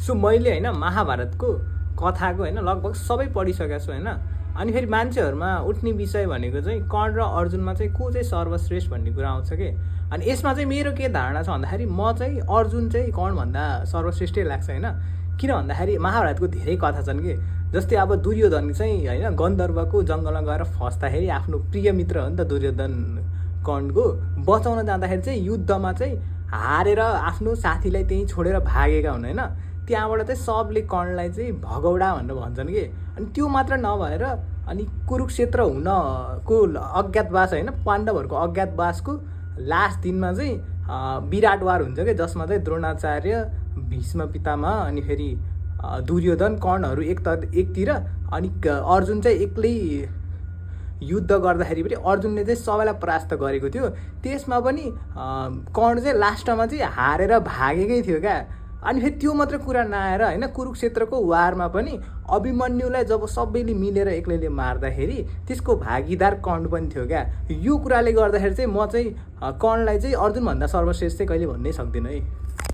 So मैले होइन महाभारतको कथाको होइन लगभग सबै पढिसकेको छु होइन। अनि फेरि मान्छेहरूमा उठ्ने विषय भनेको चाहिँ कर्ण र अर्जुनमा चाहिँ को चाहिँ सर्वश्रेष्ठ भन्ने कुरा आउँछ कि। अनि यसमा चाहिँ मेरो के धारणा छ भन्दाखेरि म चाहिँ अर्जुन चाहिँ कर्णभन्दा सर्वश्रेष्ठै लाग्छ होइन। किन भन्दाखेरि महाभारतको धेरै कथा छन् कि। जस्तै अब दुर्योधन चाहिँ होइन गन्धर्वको जङ्गलमा गएर फस्दाखेरि आफ्नो प्रिय मित्र हो नि त दुर्योधन कर्णको, बचाउन जाँदाखेरि चाहिँ युद्धमा चाहिँ हारेर आफ्नो साथीलाई त्यहीँ छोडेर भागेका हुन् होइन। त्यहाँबाट चाहिँ सबले कर्णलाई चाहिँ भगौडा भनेर भन्छन् कि। अनि त्यो मात्र नभएर अनि कुरुक्षेत्र हुनको अज्ञातवास होइन, पाण्डवहरूको अज्ञातवासको लास्ट दिनमा चाहिँ विराट वार हुन्छ कि, जसमा चाहिँ द्रोणाचार्य, भीष्म पितामह अनि फेरि दुर्योधन कर्णहरू एकतिर अनि अर्जुन चाहिँ एक्लै युद्ध गर्दाखेरि पनि अर्जुनले चाहिँ सबैलाई परास्त गरेको थियो। त्यसमा पनि कर्ण चाहिँ लास्टमा चाहिँ हारेर भागेकै थियो क्या। अनि फेरि त्यो मात्र कुरा नआएर होइन कुरुक्षेत्रको वारमा पनि अभिमन्युलाई जब सबैले मिलेर एक्लैले मार्दाखेरि त्यसको भागीदार कर्ण पनि थियो क्या। यो कुराले गर्दाखेरि चाहिँ म चाहिँ कर्णलाई चाहिँ अर्जुनभन्दा सर्वश्रेष्ठ चाहिँ कहिले भन्नै सक्दिनँ है।